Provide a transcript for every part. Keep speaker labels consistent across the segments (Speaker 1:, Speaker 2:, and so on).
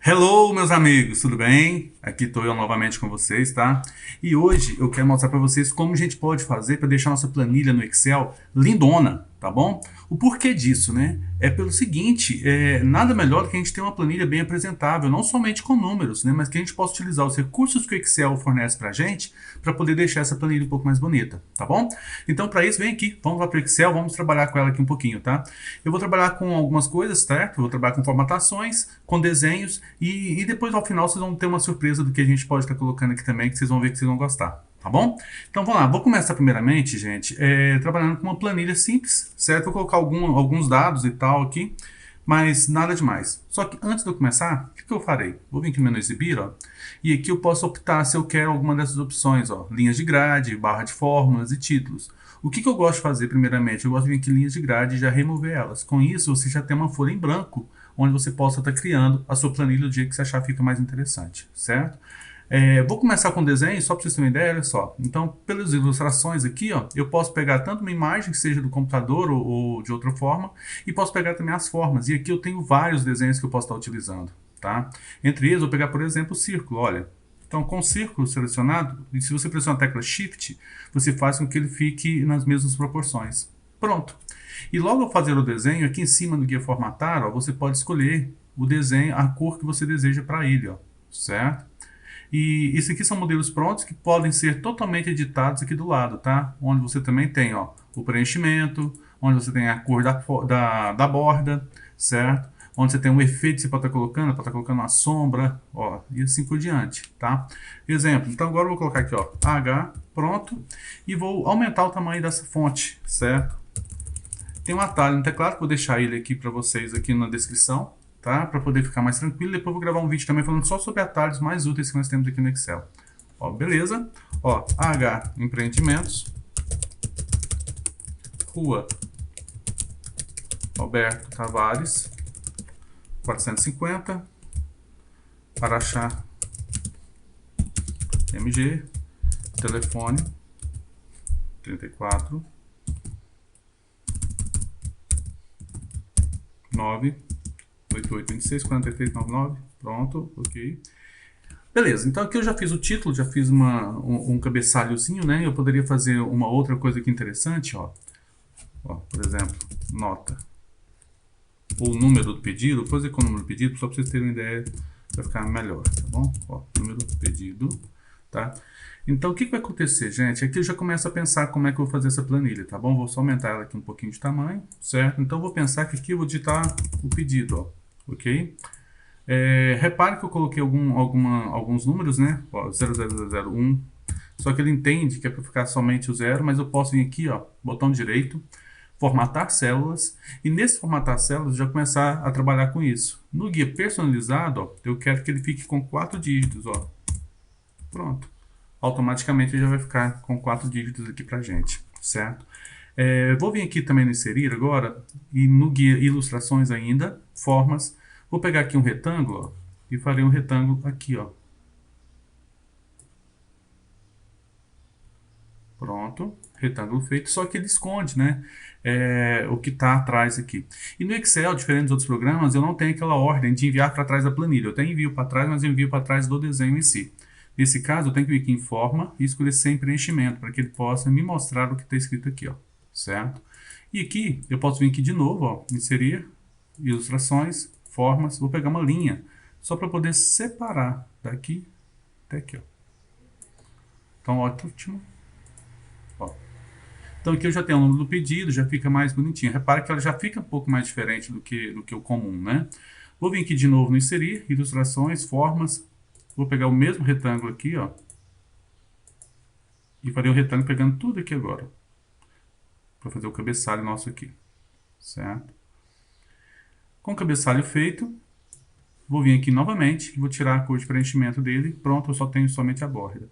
Speaker 1: Hello, meus amigos, tudo bem? Aqui estou eu novamente com vocês, tá? E hoje eu quero mostrar para vocês como a gente pode fazer para deixar nossa planilha no Excel lindona, tá bom? O porquê disso, né? É pelo seguinte, nada melhor do que a gente ter uma planilha bem apresentável, não somente com números, né? Mas que a gente possa utilizar os recursos que o Excel fornece para a gente para poder deixar essa planilha um pouco mais bonita, tá bom? Então, para isso, vem aqui, vamos lá para o Excel, vamos trabalhar com ela aqui um pouquinho, tá? Eu vou trabalhar com algumas coisas, certo? Eu vou trabalhar com formatações, com desenhos e depois ao final vocês vão ter uma surpresa do que a gente pode estar colocando aqui também, que vocês vão ver que vocês vão gostar. Tá bom? Então vamos lá, vou começar primeiramente, gente, trabalhando com uma planilha simples, certo? Vou colocar alguns dados e tal aqui, mas nada demais. Só que antes de eu começar, o que eu farei? Vou vir aqui no menu exibir, ó, e aqui eu posso optar se eu quero alguma dessas opções, ó, linhas de grade, barra de fórmulas e títulos. O que eu gosto de fazer primeiramente? Eu gosto de vir aqui em linhas de grade e já remover elas. Com isso, você já tem uma folha em branco, onde você possa estar criando a sua planilha do jeito que você achar fica mais interessante, certo? Vou começar com desenho, só para vocês terem uma ideia, olha só. Então, pelas ilustrações aqui, ó, eu posso pegar tanto uma imagem, que seja do computador ou de outra forma, e posso pegar também as formas. E aqui eu tenho vários desenhos que eu posso estar utilizando, tá? Entre eles, eu vou pegar, por exemplo, o círculo, olha. Então, com o círculo selecionado, e se você pressionar a tecla Shift, você faz com que ele fique nas mesmas proporções. Pronto. E logo ao fazer o desenho, aqui em cima no guia formatar, ó, você pode escolher o desenho, a cor que você deseja para ele, ó, certo? E isso aqui são modelos prontos que podem ser totalmente editados aqui do lado, tá? Onde você também tem, ó, o preenchimento, onde você tem a cor da borda, certo? Onde você tem um efeito que você pode estar colocando uma sombra, ó, e assim por diante, tá? Exemplo, então agora eu vou colocar aqui, ó, H, pronto, e vou aumentar o tamanho dessa fonte, certo? Tem um atalho no teclado, vou deixar ele aqui para vocês aqui na descrição, tá? Para poder ficar mais tranquilo. Depois eu vou gravar um vídeo também falando só sobre atalhos mais úteis que nós temos aqui no Excel. Ó, beleza? Ó, H, empreendimentos, Rua Alberto Tavares, 450, Araxá, MG, telefone, 34, 9, 8826, 4399, pronto, ok. Beleza, então aqui eu já fiz o título, já fiz um cabeçalhozinho, né? Eu poderia fazer uma outra coisa aqui interessante, ó. Ó, por exemplo, nota. Ou número do pedido, vou fazer com o número do pedido, só para vocês terem uma ideia, para ficar melhor, tá bom? Ó, número do pedido, tá? Então o que vai acontecer, gente? Aqui eu já começo a pensar como é que eu vou fazer essa planilha, tá bom? Vou só aumentar ela aqui um pouquinho de tamanho, certo? Então eu vou pensar que aqui eu vou digitar o pedido, ó, ok? Repare que eu coloquei alguns números, né? Ó, 00001. Só que ele entende que é para ficar somente o zero, mas eu posso vir aqui, ó, botão direito, formatar células, e nesse formatar células já começar a trabalhar com isso. No guia personalizado, ó, eu quero que ele fique com 4 dígitos, ó. Pronto. Automaticamente ele já vai ficar com 4 dígitos aqui pra gente, certo? Vou vir aqui também no inserir agora, e no guia ilustrações ainda, formas. Vou pegar aqui um retângulo, ó, e farei um retângulo aqui, ó. Pronto, retângulo feito, só que ele esconde, né, o que está atrás aqui. E no Excel, diferente dos outros programas, eu não tenho aquela ordem de enviar para trás da planilha. Eu até envio para trás, mas eu envio para trás do desenho em si. Nesse caso, eu tenho que vir aqui em forma e escolher sem preenchimento, para que ele possa me mostrar o que está escrito aqui, ó, certo? E aqui, eu posso vir aqui de novo, ó, inserir, ilustrações, formas, vou pegar uma linha, só para poder separar daqui até aqui, ó. Então, ótimo. Ó. Então aqui eu já tenho o número do pedido, já fica mais bonitinho. Repare que ela já fica um pouco mais diferente do que o comum, né? Vou vir aqui de novo no inserir, ilustrações, formas. Vou pegar o mesmo retângulo aqui, ó. E farei o retângulo pegando tudo aqui agora. Para fazer o cabeçalho nosso aqui. Certo? Com o cabeçalho feito, vou vir aqui novamente e vou tirar a cor de preenchimento dele. Pronto, eu só tenho somente a borda.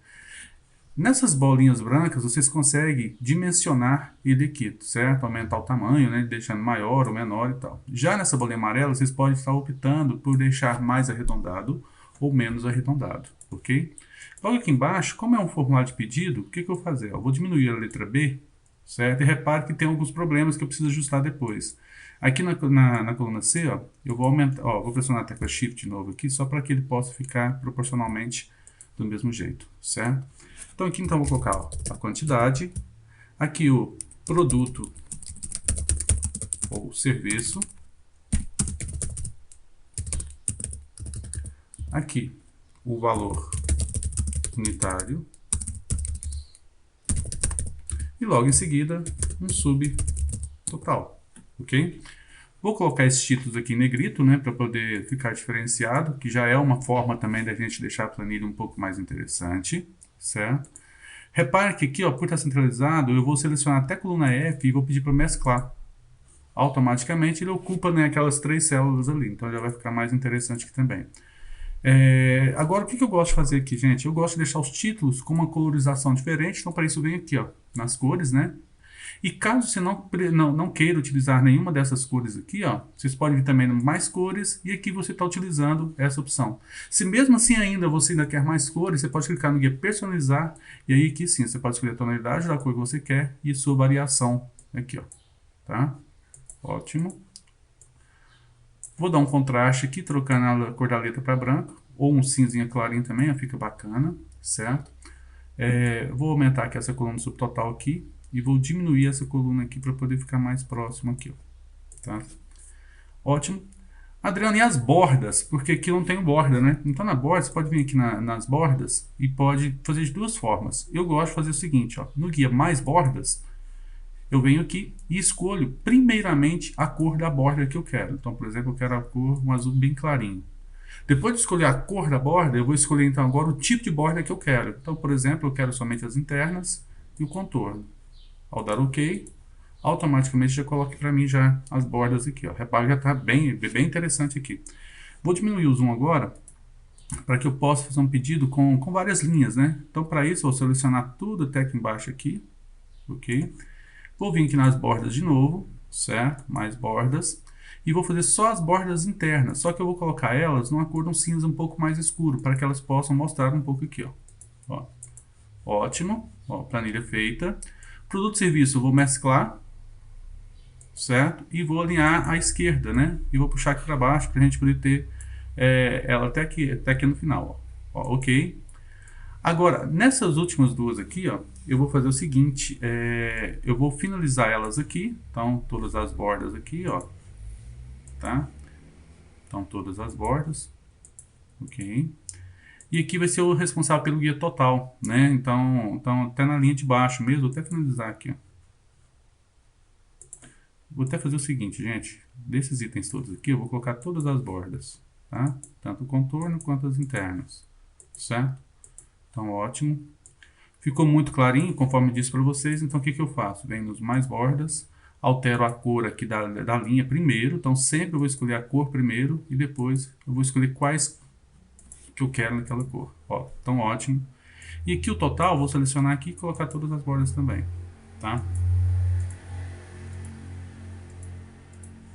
Speaker 1: Nessas bolinhas brancas, vocês conseguem dimensionar ele aqui, certo? Aumentar o tamanho, né? Deixando maior ou menor e tal. Já nessa bolinha amarela, vocês podem estar optando por deixar mais arredondado ou menos arredondado, ok? Logo aqui embaixo, como é um formulário de pedido, o que eu vou fazer? Eu vou diminuir a letra B, certo? E repare que tem alguns problemas que eu preciso ajustar depois. Aqui na coluna C, ó, eu vou aumentar, ó, vou pressionar a tecla Shift de novo aqui, só para que ele possa ficar proporcionalmente do mesmo jeito, certo? Então aqui então eu vou colocar, ó, a quantidade, aqui o produto ou serviço, aqui o valor unitário e logo em seguida um subtotal, ok? Vou colocar esses títulos aqui em negrito, né, para poder ficar diferenciado, que já é uma forma também da gente deixar a planilha um pouco mais interessante, certo? Repare que aqui, ó, por estar centralizado, eu vou selecionar até a coluna F e vou pedir para mesclar. Automaticamente ele ocupa, né, aquelas 3 células ali, então já vai ficar mais interessante aqui também. Agora, o que eu gosto de fazer aqui, gente? Eu gosto de deixar os títulos com uma colorização diferente, então para isso eu venho aqui, ó, nas cores, né? E caso você não queira utilizar nenhuma dessas cores aqui, ó, vocês podem vir também no mais cores e aqui você está utilizando essa opção. Se mesmo assim ainda você ainda quer mais cores, você pode clicar no guia personalizar e aí aqui sim, você pode escolher a tonalidade da cor que você quer e sua variação aqui, ó, tá? Ótimo. Vou dar um contraste aqui, trocando a cor da letra para branco, ou um cinzinha clarinho também, fica bacana, certo? Vou aumentar aqui essa coluna subtotal aqui, e vou diminuir essa coluna aqui para poder ficar mais próximo aqui, ó, tá? Ótimo. Adriano, e as bordas? Porque aqui não tem borda, né? Então na borda, você pode vir aqui nas bordas e pode fazer de duas formas. Eu gosto de fazer o seguinte, ó, no guia mais bordas, eu venho aqui e escolho primeiramente a cor da borda que eu quero. Então, por exemplo, eu quero a cor um azul bem clarinho. Depois de escolher a cor da borda, eu vou escolher então agora o tipo de borda que eu quero. Então, por exemplo, eu quero somente as internas e o contorno. Ao dar OK, automaticamente já coloca para mim já as bordas aqui, ó. Repara que já está bem interessante aqui. Vou diminuir o zoom agora para que eu possa fazer um pedido com várias linhas, né? Então, para isso, eu vou selecionar tudo até aqui embaixo aqui, ok? Vou vir aqui nas bordas de novo, certo? Mais bordas. E vou fazer só as bordas internas, só que eu vou colocar elas numa cor de um cinza um pouco mais escuro, para que elas possam mostrar um pouco aqui, ó. Ótimo, ó, planilha feita. Produto e serviço, eu vou mesclar, certo? E vou alinhar à esquerda, né? E vou puxar aqui para baixo para a gente poder ter ela até aqui no final, ó. Ó, ok. Agora, nessas últimas duas aqui, ó, eu vou fazer o seguinte, eu vou finalizar elas aqui, então todas as bordas aqui, ó, tá? Então todas as bordas, ok? E aqui vai ser o responsável pelo guia total, né? Então até na linha de baixo mesmo, vou até finalizar aqui, ó. Vou até fazer o seguinte, gente, desses itens todos aqui, eu vou colocar todas as bordas, tá? Tanto o contorno quanto as internas, certo? Então, ótimo. Ficou muito clarinho, conforme disse para vocês, então o que eu faço? Venho nos mais bordas, altero a cor aqui da linha primeiro, então sempre eu vou escolher a cor primeiro e depois eu vou escolher quais que eu quero naquela cor. Ó, então ótimo. E aqui o total, vou selecionar aqui e colocar todas as bordas também, tá?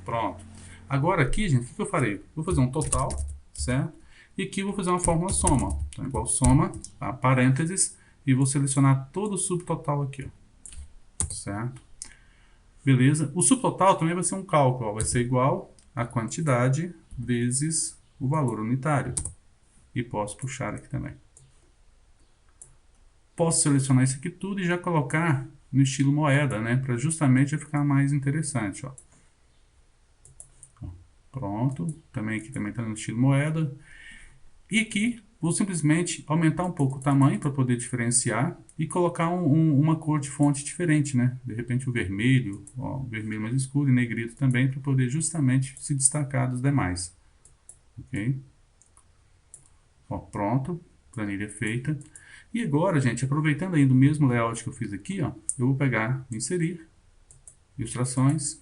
Speaker 1: Pronto. Agora aqui, gente, o que eu farei? Vou fazer um total, certo? E aqui eu vou fazer uma fórmula soma. Então, igual soma, tá? Parênteses, e vou selecionar todo o subtotal aqui, ó. Certo? Beleza? O subtotal também vai ser um cálculo, ó. Vai ser igual a quantidade vezes o valor unitário. E posso puxar aqui também. Posso selecionar isso aqui tudo e já colocar no estilo moeda, né? Para justamente ficar mais interessante, ó. Pronto. Também aqui também está no estilo moeda. E aqui vou simplesmente aumentar um pouco o tamanho para poder diferenciar e colocar uma cor de fonte diferente, né? De repente o vermelho, ó, o vermelho mais escuro e negrito também, para poder justamente se destacar dos demais. Ok? Ó, pronto, planilha feita. E agora, gente, aproveitando ainda o mesmo layout que eu fiz aqui, ó, eu vou pegar, inserir, ilustrações,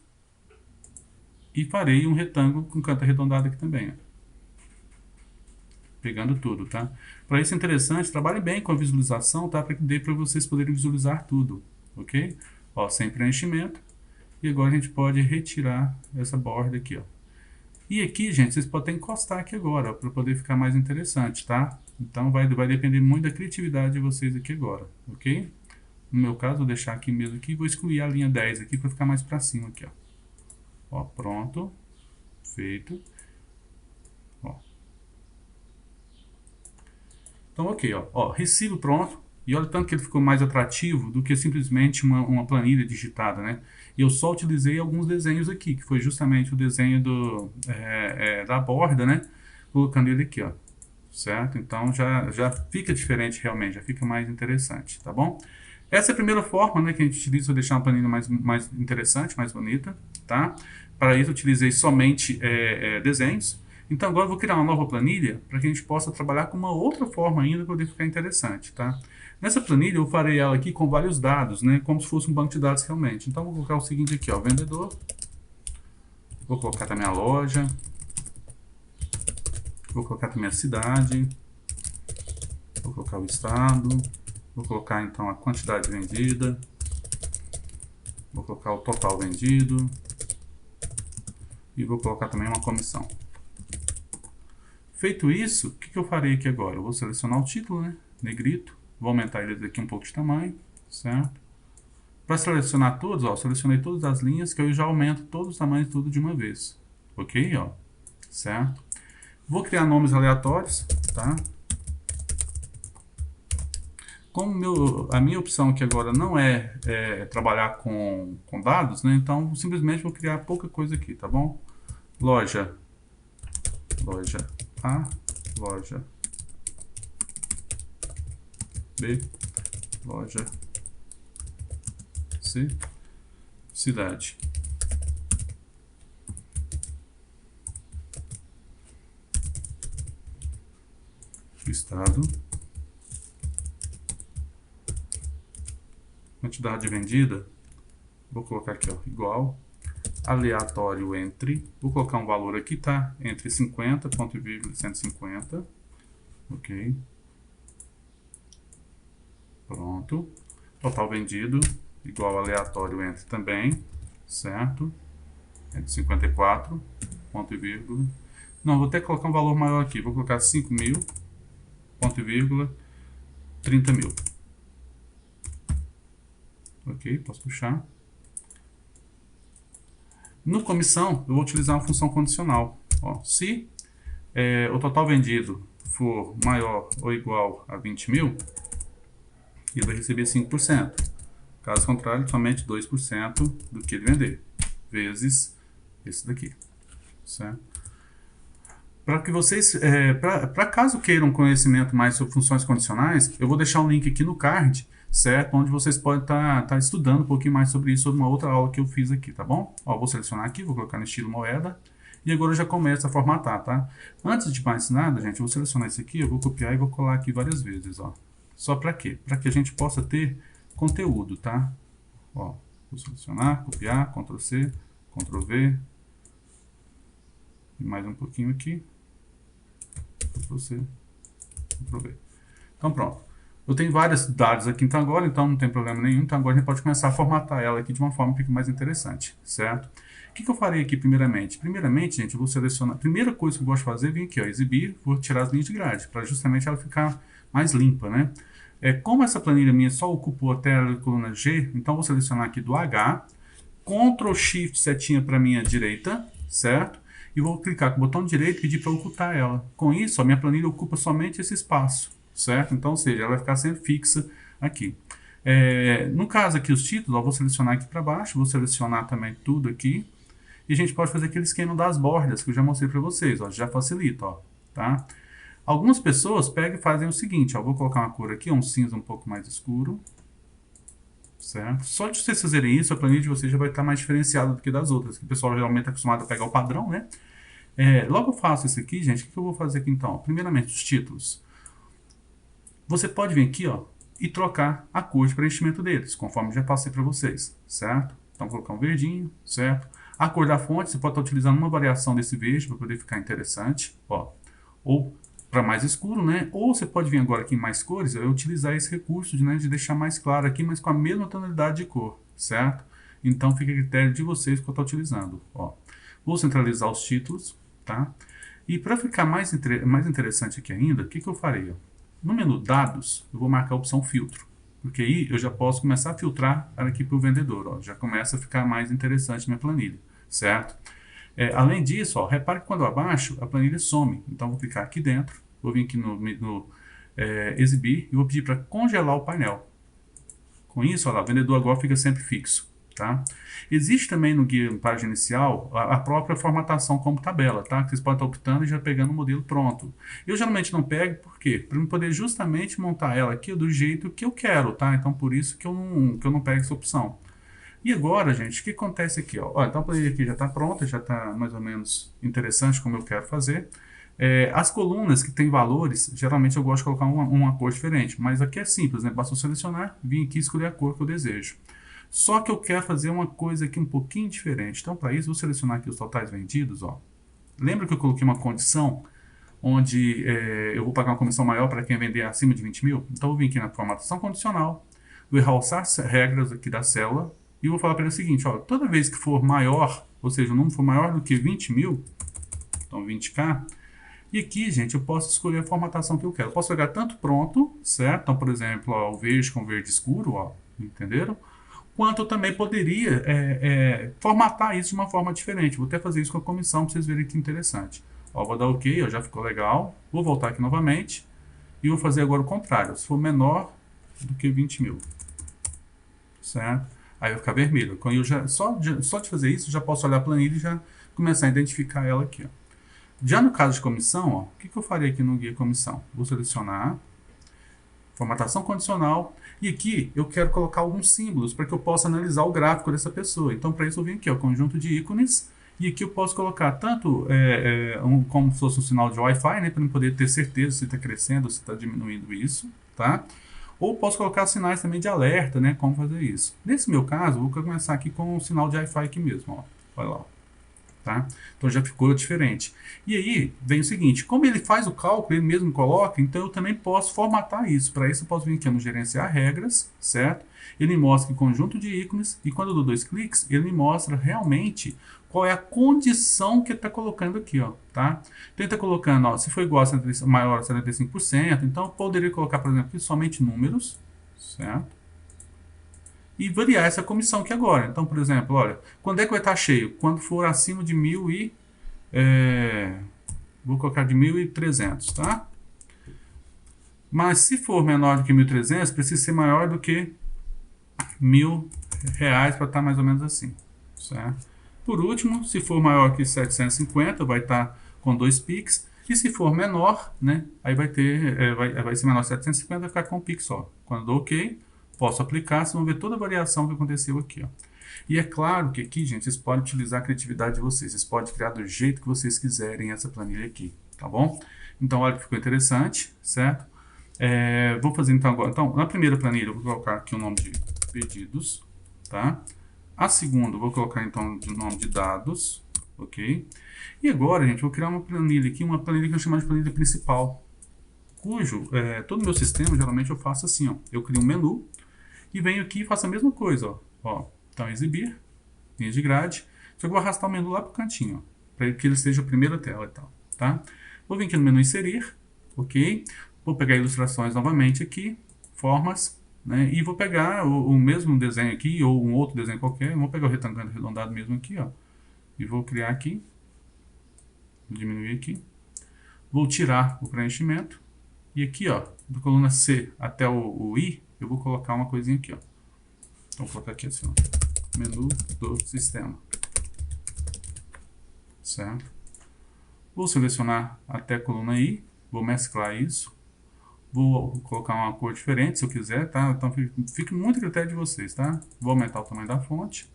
Speaker 1: e farei um retângulo com canto arredondado aqui também, ó. Pegando tudo, tá? Para isso é interessante, trabalhe bem com a visualização, tá? Para que dê para vocês poderem visualizar tudo, ok? Ó, sem preenchimento. E agora a gente pode retirar essa borda aqui, ó. E aqui, gente, vocês podem encostar aqui agora, para poder ficar mais interessante, tá? Então vai depender muito da criatividade de vocês aqui agora, ok? No meu caso, vou deixar aqui mesmo aqui, vou excluir a linha 10 aqui para ficar mais para cima aqui, ó. Ó, pronto. Feito. Ó. Então, ok, ó, recibo pronto. E olha o tanto que ele ficou mais atrativo do que simplesmente uma planilha digitada, né? E eu só utilizei alguns desenhos aqui, que foi justamente o desenho da borda, né? Colocando ele aqui, ó. Certo? Então já fica diferente realmente, já fica mais interessante, tá bom? Essa é a primeira forma, né, que a gente utiliza para deixar uma planilha mais interessante, mais bonita, tá? Para isso eu utilizei somente desenhos. Então agora eu vou criar uma nova planilha para que a gente possa trabalhar com uma outra forma ainda para poder ficar interessante, tá? Nessa planilha eu farei ela aqui com vários dados, né, como se fosse um banco de dados realmente. Então eu vou colocar o seguinte aqui, ó, vendedor. Vou colocar também a loja. Vou colocar também a cidade. Vou colocar o estado. Vou colocar então a quantidade vendida. Vou colocar o total vendido. E vou colocar também uma comissão. Feito isso, o que eu farei aqui agora? Eu vou selecionar o título, né? Negrito. Vou aumentar ele aqui um pouco de tamanho, certo? Para selecionar todos, ó, selecionei todas as linhas, que eu já aumento todos os tamanhos tudo de uma vez. Ok? Ó, certo? Vou criar nomes aleatórios, tá? Como a minha opção aqui agora não é trabalhar com dados, né? Então, simplesmente vou criar pouca coisa aqui, tá bom? Loja A, loja B, loja C, cidade. Estado. Quantidade vendida. Vou colocar aqui, ó, igual. Aleatório entre. Vou colocar um valor aqui, tá? Entre 50, ponto e vírgula, 150. Ok. Pronto. Total vendido. Igual aleatório entre também. Certo? Entre 54, ponto e vírgula. Não, vou até colocar um valor maior aqui. Vou colocar 5.000, ponto e vírgula, 30.000. Ok, posso puxar. No comissão, eu vou utilizar uma função condicional. Ó, se o total vendido for maior ou igual a 20.000, ele vai receber 5%. Caso contrário, somente 2% do que ele vender, vezes esse daqui. Certo? Para que vocês, para caso queiram conhecimento mais sobre funções condicionais, eu vou deixar um link aqui no card, certo? Onde vocês podem estar estudando um pouquinho mais sobre isso, sobre uma outra aula que eu fiz aqui, tá bom? Ó, vou selecionar aqui, vou colocar no estilo moeda, e agora eu já começo a formatar, tá? Antes de mais nada, gente, eu vou selecionar isso aqui, eu vou copiar e vou colar aqui várias vezes, ó. Só para quê? Para que a gente possa ter conteúdo, tá? Ó, vou selecionar, copiar, Ctrl C, Ctrl V, e mais um pouquinho aqui. Ctrl C, Ctrl V. Então pronto. Eu tenho vários dados aqui então agora, então não tem problema nenhum. Então agora a gente pode começar a formatar ela aqui de uma forma que fique mais interessante, certo? O que eu farei aqui primeiramente? Primeiramente, gente, eu vou selecionar... A primeira coisa que eu gosto de fazer, vem aqui, ó, exibir, vou tirar as linhas de grade, para justamente ela ficar mais limpa, né? Como essa planilha minha só ocupou até a coluna G, então eu vou selecionar aqui do H, Ctrl Shift setinha para minha direita, certo? E vou clicar com o botão direito e pedir para ocultar ela. Com isso, a minha planilha ocupa somente esse espaço, certo? Então, ou seja, ela vai ficar sempre fixa aqui. No caso aqui, os títulos, ó, vou selecionar aqui para baixo, vou selecionar também tudo aqui. E a gente pode fazer aquele esquema das bordas que eu já mostrei para vocês, ó, já facilita, ó, tá? Algumas pessoas pegam e fazem o seguinte, ó, vou colocar uma cor aqui, um cinza um pouco mais escuro, certo? Só de vocês fazerem isso, a planilha de vocês já vai estar mais diferenciada do que das outras, que o pessoal geralmente está acostumado a pegar o padrão, né? Logo eu faço isso aqui, gente, o que eu vou fazer aqui então? Primeiramente, os títulos. Você pode vir aqui, ó, e trocar a cor de preenchimento deles, conforme já passei para vocês, certo? Então, vou colocar um verdinho, certo? A cor da fonte, você pode estar utilizando uma variação desse verde para poder ficar interessante, ó. Ou para mais escuro, né? Ou você pode vir agora aqui em mais cores, eu utilizar esse recurso de deixar mais claro aqui, mas com a mesma tonalidade de cor, certo? Então, fica a critério de vocês que eu estou utilizando, ó. Vou centralizar os títulos, tá? E para ficar mais interessante aqui ainda, o que eu farei? Ó? No menu Dados, eu vou marcar a opção Filtro, porque aí eu já posso começar a filtrar aqui para o vendedor, ó. Já começa a ficar mais interessante minha planilha, certo? Além disso, ó, repare que quando eu abaixo, a planilha some. Então, vou clicar aqui dentro, vou vir aqui no exibir e vou pedir para congelar o painel. Com isso, olha lá, o vendedor agora fica sempre fixo. Tá? Existe também no guia página inicial a própria formatação como tabela, tá? Que vocês podem estar optando e já pegando o modelo pronto. Eu geralmente não pego, por quê? Para eu poder justamente montar ela aqui do jeito que eu quero, tá? Então por isso que eu não pego essa opção. E agora, gente, o que acontece aqui? Ó? Então a planilha aqui já está pronta, já está mais ou menos interessante como eu quero fazer. As colunas que têm valores, geralmente eu gosto de colocar uma cor diferente, mas aqui é simples, né? Basta eu selecionar, vir aqui e escolher a cor que eu desejo. Só que eu quero fazer uma coisa aqui um pouquinho diferente. Então, para isso, vou selecionar aqui os totais vendidos. Ó. Lembra que eu coloquei uma condição onde eu vou pagar uma comissão maior para quem vender acima de 20 mil? Então, eu vou vir aqui na formatação condicional, vou realçar as regras aqui da célula e vou falar para ele o seguinte, ó, toda vez que for maior, ou seja, o número for maior do que 20 mil, então 20k, e aqui, gente, eu posso escolher a formatação que eu quero. Eu posso pegar tanto pronto, certo? Então, por exemplo, ó, o verde com verde escuro, ó, entenderam? Quanto eu também poderia formatar isso de uma forma diferente. Vou até fazer isso com a comissão para vocês verem que interessante. Ó, vou dar OK, ó, já ficou legal. Vou voltar aqui novamente e vou fazer agora o contrário. Se for menor do que 20 mil, certo? Aí vai ficar vermelho. Quando eu só de fazer isso, já posso olhar a planilha e já começar a identificar ela aqui. Ó. Já no caso de comissão, ó, o que eu faria aqui no guia comissão? Vou selecionar formatação condicional. E aqui eu quero colocar alguns símbolos para que eu possa analisar o gráfico dessa pessoa. Então, para isso eu venho aqui, ó, conjunto de ícones. E aqui eu posso colocar tanto como se fosse um sinal de Wi-Fi, né, para eu poder ter certeza se está crescendo ou se está diminuindo isso. Tá? Ou posso colocar sinais também de alerta, né, como fazer isso. Nesse meu caso, eu vou começar aqui com um sinal de Wi-Fi aqui mesmo. Ó. Olha lá. Tá? Então já ficou diferente. E aí vem o seguinte, como ele faz o cálculo, ele mesmo coloca, então eu também posso formatar isso. Para isso eu posso vir aqui no gerenciar regras, certo? Ele mostra o conjunto de ícones e quando eu dou 2 cliques, ele me mostra realmente qual é a condição que ele está colocando aqui, ó, tá? Então ele está colocando, ó, se for igual a maior a 75%, então eu poderia colocar, por exemplo, aqui somente números, certo? E variar essa comissão aqui agora. Então, por exemplo, olha, quando é que vai estar cheio? Quando for acima de 1.000 e... vou colocar de 1.300, tá? Mas se for menor do que 1.300, precisa ser maior do que R$1.000 para estar mais ou menos assim, certo? Por último, se for maior que 750, vai estar com 2 pix. E se for menor, né, aí vai ter, vai ser menor que 750, vai ficar com um pix só. Quando eu dou OK, posso aplicar, vocês vão ver toda a variação que aconteceu aqui. Ó. E é claro que aqui, gente, vocês podem utilizar a criatividade de vocês. Vocês podem criar do jeito que vocês quiserem essa planilha aqui, tá bom? Então, olha que ficou interessante, certo? Vou fazer então agora. Então, na primeira planilha, eu vou colocar aqui o nome de pedidos, tá? A segunda, eu vou colocar então o nome de dados, ok? E agora, gente, eu vou criar uma planilha aqui, uma planilha que eu chamo de planilha principal, cujo, todo o meu sistema, geralmente eu faço assim, ó. Eu crio um menu, e venho aqui e faço a mesma coisa, ó. Então, exibir, linhas de grade. Só que eu vou arrastar o menu lá para o cantinho, para que ele seja a primeira tela e tal, tá? Vou vir aqui no menu inserir, ok? Vou pegar ilustrações novamente aqui, formas, né? E vou pegar o mesmo desenho aqui, ou um outro desenho qualquer. Vou pegar o retângulo arredondado mesmo aqui, ó. E vou criar aqui, vou diminuir aqui. Vou tirar o preenchimento. E aqui, ó, da coluna C até o I, eu vou colocar uma coisinha aqui, ó. Então, vou colocar aqui assim, ó. Menu do sistema. Certo? Vou selecionar até a coluna I. Vou mesclar isso. Vou colocar uma cor diferente, se eu quiser, tá? Então, fica muito a critério de vocês, tá? Vou aumentar o tamanho da fonte.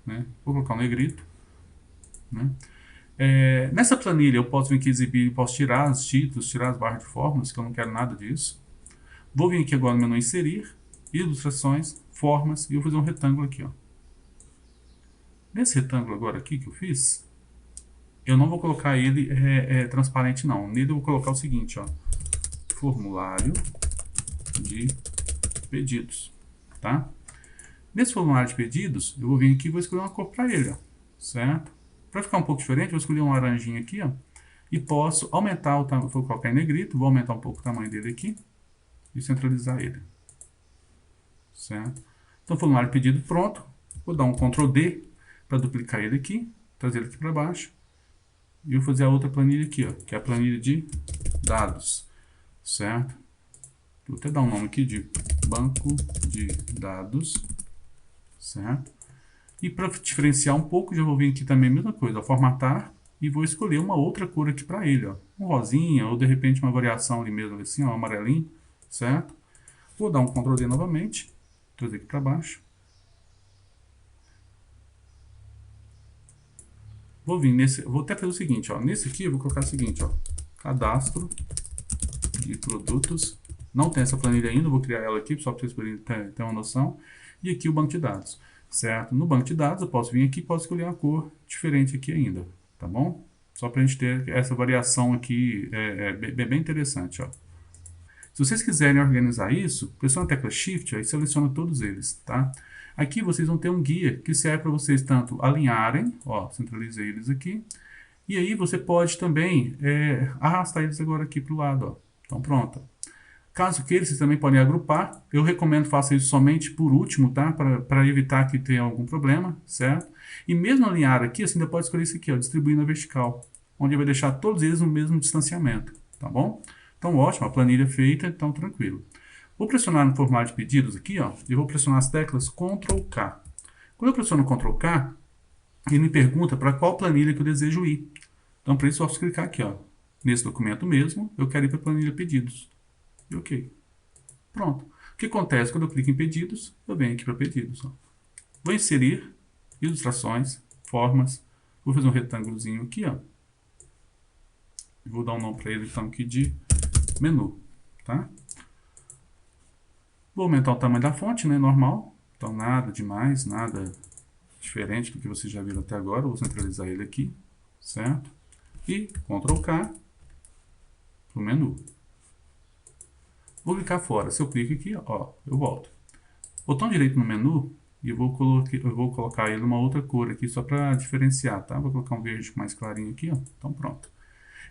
Speaker 1: Né? Vou colocar um negrito. Né? Nessa planilha, eu posso vir aqui exibir, posso tirar os títulos, tirar as barras de fórmulas, que eu não quero nada disso. Vou vir aqui agora no menu inserir, ilustrações, formas, e eu vou fazer um retângulo aqui, ó. Nesse retângulo agora aqui que eu fiz, eu não vou colocar ele transparente não. Nele eu vou colocar o seguinte, ó. Formulário de pedidos, tá? Nesse formulário de pedidos, eu vou vir aqui e vou escolher uma cor para ele, ó, certo? Para ficar um pouco diferente, eu vou escolher um laranjinha aqui, ó, e posso aumentar o tamanho, vou colocar em negrito, vou aumentar um pouco o tamanho dele aqui e centralizar ele, certo? Então, formulário de pedido pronto, vou dar um Ctrl D para duplicar ele aqui, trazer ele aqui para baixo. E eu vou fazer a outra planilha aqui, ó, que é a planilha de dados, certo? Vou até dar um nome aqui de banco de dados, certo? E para diferenciar um pouco, já vou vir aqui também a mesma coisa, ó, formatar, e vou escolher uma outra cor aqui para ele, ó, um rosinha, ou de repente uma variação ali mesmo, assim, ó, um amarelinho, certo? Vou dar um Ctrl D novamente, trazer aqui para baixo. Vou vir nesse, vou até fazer o seguinte, ó, nesse aqui eu vou colocar o seguinte, ó, cadastro de produtos. Não tem essa planilha ainda, vou criar ela aqui, só para vocês poderem ter uma noção. E aqui o banco de dados, certo? No banco de dados eu posso vir aqui e posso escolher uma cor diferente aqui ainda, tá bom? Só para a gente ter essa variação aqui, bem interessante, ó. Se vocês quiserem organizar isso, pressiona a tecla Shift, aí seleciona todos eles, tá? Aqui vocês vão ter um guia que serve para vocês tanto alinharem, ó, centralizei eles aqui, e aí você pode também arrastar eles agora aqui para o lado, ó. Então pronto. Caso queira, vocês também podem agrupar. Eu recomendo faça isso somente por último, tá? Para evitar que tenha algum problema, certo? E mesmo alinhar aqui, você ainda pode escolher isso aqui, ó, distribuir na vertical, onde vai deixar todos eles no mesmo distanciamento, tá bom? Então ótimo, a planilha feita, então tranquilo. Vou pressionar no formulário de pedidos aqui, ó, e vou pressionar as teclas Ctrl K. Quando eu pressiono Ctrl K, ele me pergunta para qual planilha que eu desejo ir. Então para isso eu posso clicar aqui, ó, nesse documento mesmo, eu quero ir para a planilha pedidos. E ok. Pronto. O que acontece quando eu clico em pedidos? Eu venho aqui para pedidos. Ó. Vou inserir ilustrações, formas. Vou fazer um retângulozinho aqui, ó. Vou dar um nome para ele então aqui de menu, tá? Vou aumentar o tamanho da fonte, né? Normal. Então nada demais, nada diferente do que vocês já viram até agora. Vou centralizar ele aqui, certo? E Ctrl K para o menu. Vou clicar fora. Se eu clico aqui, ó, eu volto. Botão direito no menu e eu vou colocar ele numa outra cor aqui só para diferenciar, tá? Vou colocar um verde mais clarinho aqui, ó. Então pronto.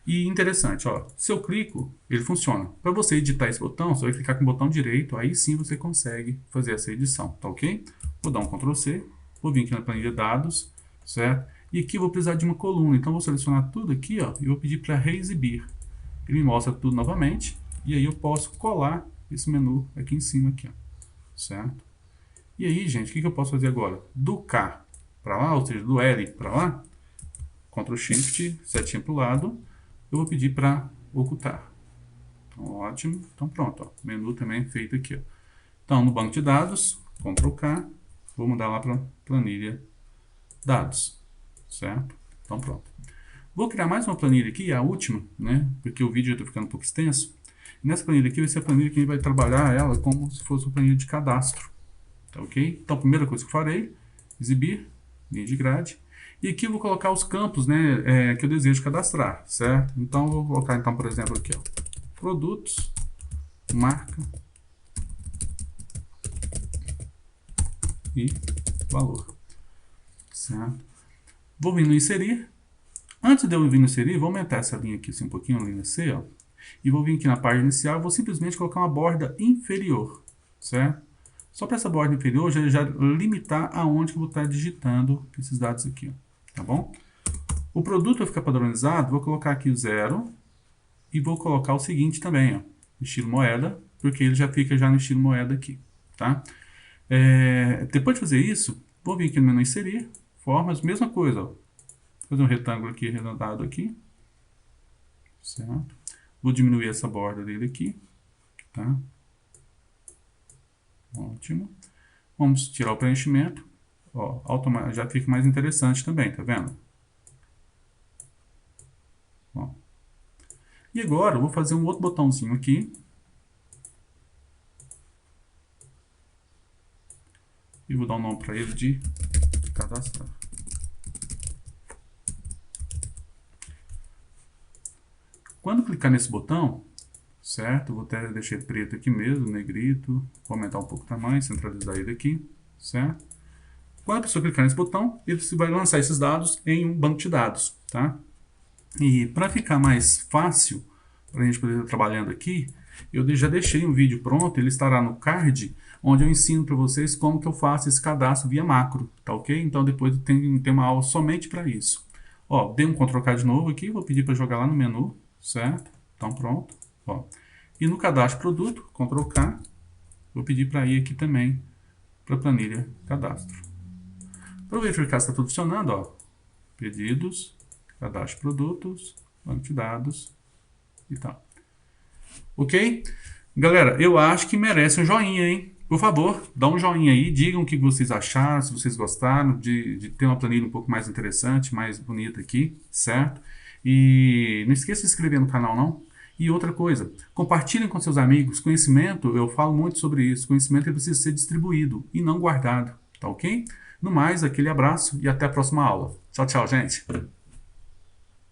Speaker 1: E interessante, ó, se eu clico, ele funciona. Para você editar esse botão, você vai clicar com o botão direito, aí sim você consegue fazer essa edição, tá ok? Vou dar um Ctrl C, vou vir aqui na planilha dados, certo? E aqui eu vou precisar de uma coluna, então vou selecionar tudo aqui, ó, e vou pedir para reexibir. Ele me mostra tudo novamente. E aí eu posso colar esse menu aqui em cima, aqui, ó, certo? E aí, gente, o que eu posso fazer agora? Do K para lá, ou seja, do L para lá, Ctrl Shift, setinha para o lado, eu vou pedir para ocultar. Então, ótimo. Então pronto, ó, menu também feito aqui, ó. Então, no banco de dados, Ctrl K, vou mudar lá para planilha dados, certo? Então pronto. Vou criar mais uma planilha aqui, a última, né? Porque o vídeo já está ficando um pouco extenso. Nessa planilha aqui vai ser a planilha que a gente vai trabalhar ela como se fosse uma planilha de cadastro. Tá ok? Então a primeira coisa que eu farei, exibir, linha de grade. E aqui eu vou colocar os campos, né, que eu desejo cadastrar, certo? Então eu vou colocar, então, por exemplo, aqui, ó, produtos, marca e valor, certo? Vou vir no inserir. Antes de eu vir no inserir, vou aumentar essa linha aqui assim, um pouquinho, a linha C, ó. E vou vir aqui na página inicial, vou simplesmente colocar uma borda inferior, certo? Só para essa borda inferior já limitar aonde que eu vou estar digitando esses dados aqui, ó, tá bom? O produto vai ficar padronizado, vou colocar aqui o 0 e vou colocar o seguinte também, ó, estilo moeda, porque ele já fica já no estilo moeda aqui, tá? Depois de fazer isso, vou vir aqui no menu inserir, formas, mesma coisa, ó. Vou fazer um retângulo aqui arredondado aqui, certo? Vou diminuir essa borda dele aqui, tá? Ótimo. Vamos tirar o preenchimento. Ó, já fica mais interessante também, tá vendo? Bom. E agora eu vou fazer um outro botãozinho aqui. E vou dar um nome para ele de cadastrar. Quando clicar nesse botão, certo? Vou até deixar ele preto aqui mesmo, negrito. Vou aumentar um pouco o tamanho, centralizar ele aqui, certo? Quando a pessoa clicar nesse botão, ele vai lançar esses dados em um banco de dados, tá? E para ficar mais fácil, para a gente poder estar trabalhando aqui, Eu já deixei um vídeo pronto, ele estará no card, onde eu ensino para vocês como que eu faço esse cadastro via macro, tá ok? Então depois tem uma aula somente para isso. Ó, dei um Ctrl K de novo aqui, vou pedir para jogar lá no menu, certo? Então pronto, ó. E no cadastro produto, Ctrl K, vou pedir para ir aqui também para a planilha cadastro. Para verificar se está tudo funcionando, ó, pedidos, cadastro produtos, banco de dados e tal. Ok? Galera, eu acho que merece um joinha, hein? Por favor, dá um joinha aí, digam o que vocês acharam, se vocês gostaram de ter uma planilha um pouco mais interessante, mais bonita aqui, certo? E não esqueça de se inscrever no canal, não. E outra coisa, compartilhem com seus amigos. Conhecimento, eu falo muito sobre isso, conhecimento precisa ser distribuído e não guardado, tá ok? No mais, aquele abraço e até a próxima aula. Tchau, tchau, gente!